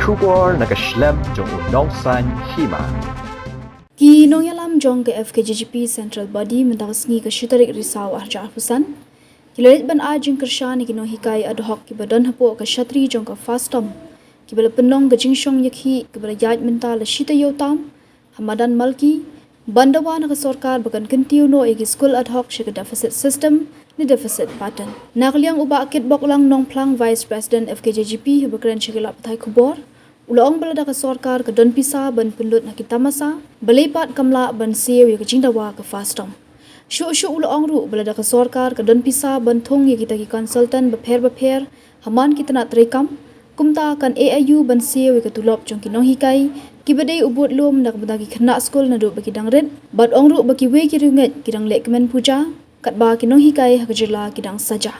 Shubor nakaslem jong unong san hima. Ki nong yalam jong ke FKJGP Central Body mendaksngi ke Shitarik Risau Arja Husan. Kilarit ban ajing kershan ki nong hikai ad hoc ki badan hapo ke Shatri jong ke Fastom. Ki bala penong ke jingshong yakhi ki bala yaj mental Shita Yotam Hamadan Malki Bandawa na ke sorkar bakan kentiu no egi school ad hoc shika deficit system ni deficit pattern. Nakliang uba akit boklang nong plang Vice President FKJGP hubakran shikila patai kubor. Ulang balada ke sorkar ke don pisa ban penlut na kita masa balipat kamla ban siu ya ke jingdawa ke Fastom. Syu ulang ru balada ke sorkar ke don pisa ban thong ya kita ki konsultan beper haman kita nak terekam kumta kan AIU ban siu ya ke tulop jong ki nong hikai ki badai ubut lum nak badagi kena skul na du bagi dangret bad ong ru bagi we ki runget ki dang lek kemen puja kat ba ki nong hikai ha kejela ki dang saja.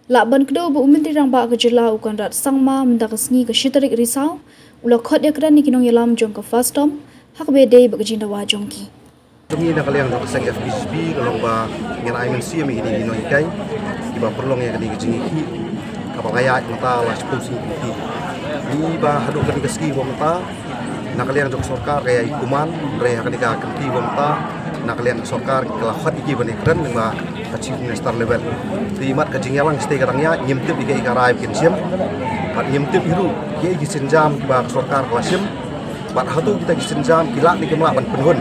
La ban kedo bu menteri rang ba kejela ukan rat sangma mendak sngi ke Shitarik Risau ula khot ya kran ni kinong yalam jong ke Fastom hak be dei bagi jindawa jong ki. Kami nak kalian nak sang FKJGP kalau ba ngin aimen si mi ini no ikai ki ba perlong ya kali kejingi ki kapal kaya mata la sponsor ki ni ba hadu kan keski wa mata nak kalian jong sorkar kaya ikuman re akan ka kenti wa mata nak kalian sorkar kala khot iki bani kran ba chief minister level di mat kejing yalang stay katangnya nyimtip ikai karai kin sim pat nyimtip hiru ye gi senjam ba sorkar klasim pat hatu kita gi senjam kilak ni kemla ban penhun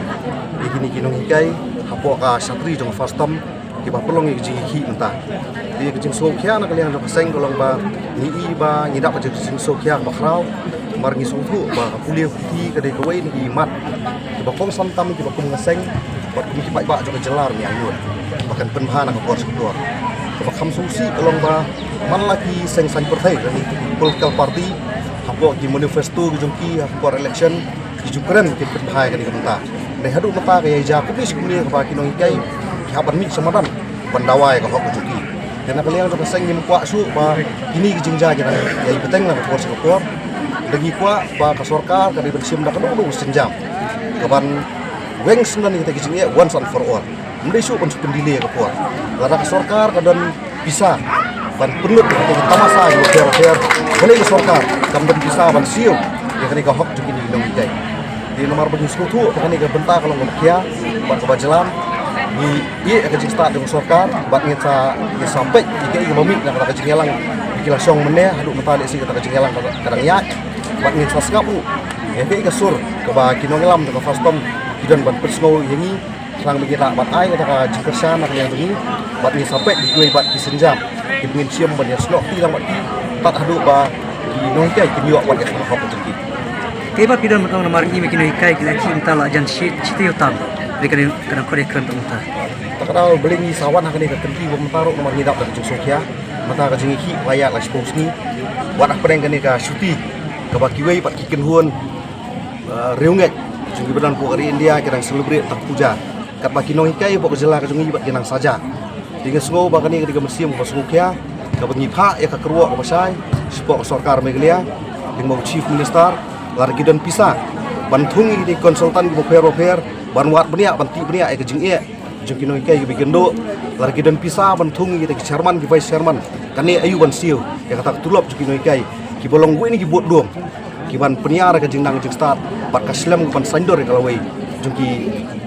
igini kinong hikai hapo ka Shatri jong Fastom ki ba pelong gi hi menta di kejing sokhya nak kalian jong seng kolong ba ni i ba nyidap je kejing sokhya ba khrau mar ngi sungtu ba kuliah ti ka de kawai ni mat ki ba kong santam ki ba kong ngaseng bat ki ba jong jelar ni ayun bahkan penbahana ka por sektor ba kham susi kolong ba man lagi seng san perthai ni political party hapo ki manifesto ki jong ki hapo election ki jukran ki penbahai ka ni menta ne hadu mata kaya ja ku bis kumni ka ki nong ikai ki haban mi samadan pandawai ka hok juki dan kalian jong seng nim kwa su ba kini ki jingja ki ya beteng la por sektor lagi kwa ba ka sorkar ka di bersim da ka dulu senjam kaban weng senan kita ki jinge once and for all mendai su pun pendile ka por lara ka sorkar ka dan bisa ban penut ka tamasa yo fer boleh ka sorkar kam dan bisa ban siu ya kani ka hok juki ni nong ikai di nomor bagi sekutu kani ka benta kalau ngkia ban ka bajalan ni ye ka jing start dengan sorkar bat ngita ni sampai ikai ka mami nak ka jing yalang ikila song meneh hadu mata lesi ka jing yalang kadang ya bat ngita skapu ya ka sur ka ba kinong yalam ka Fastom kidan ban persno yengi serang bagi tak bat ai ka jing kersan nak yang ni bat ni sampai di kuai bat ki senjam ki pengin siam ban ya slok ti lang bat tak hadu ba ki nong kai ki miok bat ka hop jengki Keba pidan matang na maringi mekin hikai kila cinta la jan Shita Yotam dekan kana kore kran tumuta takara belingi sawan hakani ka kenti wa mataru nomor ngidap da jung sokya mata ka jingi ki layak la spons ni wat apreng kani ka syuti ka baki wei pat kiken huon reunget jungi badan po ari India kirang celebrate tak puja kat baki nong hikai po jela ka jungi bat kinang saja dengan sngo ba kani ka mersiam ka sokya ka bangi pha ya ka kerwa ka pasai spok sorkar meglia dengan chief minister largi dan pisah bantung di konsultan di boper ban wat benia banti benia ke jing e jing kinoi kai bi gendo largi dan pisah bantung di chairman di vice chairman kani ayu ban siu ya kata tulop jing kinoi kai ki bolong gue ni ki bot dom ki ban peniar ke jing nang jing start bat kaslam ban sandor kalau wei jing ki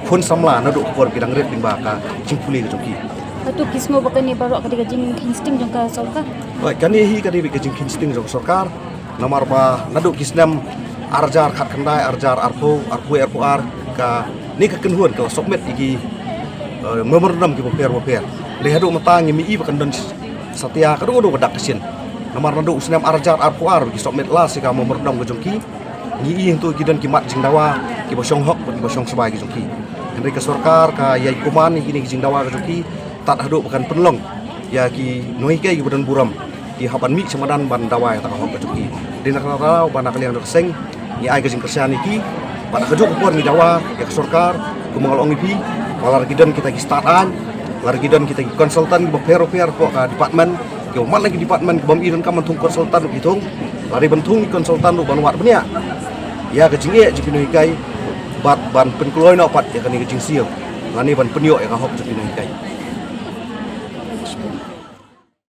phun samla na do por bidang red bin ba ka jing puli jing ki Atu kismo bakani baru ka jing insting jong ka sorkar. Baik kani hi kadi bi jing insting jong sorkar nomor ba nadu kisnam arjar khat kandai arjar arpo ka ni ka kenhuan ka sokmet iki memorandum ki boper le hadu mata ngimi i bakan dan satya ka do dak kesin nomor nadu usnam arjar arpo ki sokmet la si ka memorandum ka jongki ni i tu ki dan ki mat jingdawa ki bosong hok ki bosong sebai ki jongki henry ka sorkar ka yai kuman ni ki jingdawa ka jongki tat hadu bakan penlong ya ki noi kai ki badan buram ki haban mi semadan ban dawai ta hok ka jongki dina kana ban kalian seng ni ai kejing kersian iki pada kejuk kuar ni Jawa ya ke sorkar kumangal ong ipi walar gidan kita ki startan lar gidan kita ki konsultan ki boper ko ka department ki man lagi department ki bam iran ka mantung konsultan hitung lari bentung konsultan lu ban wat benia ya kejing e jipino hikai bat ban penkloy no pat ya kan kejing siu lani ban penyo ya ka hok jipino hikai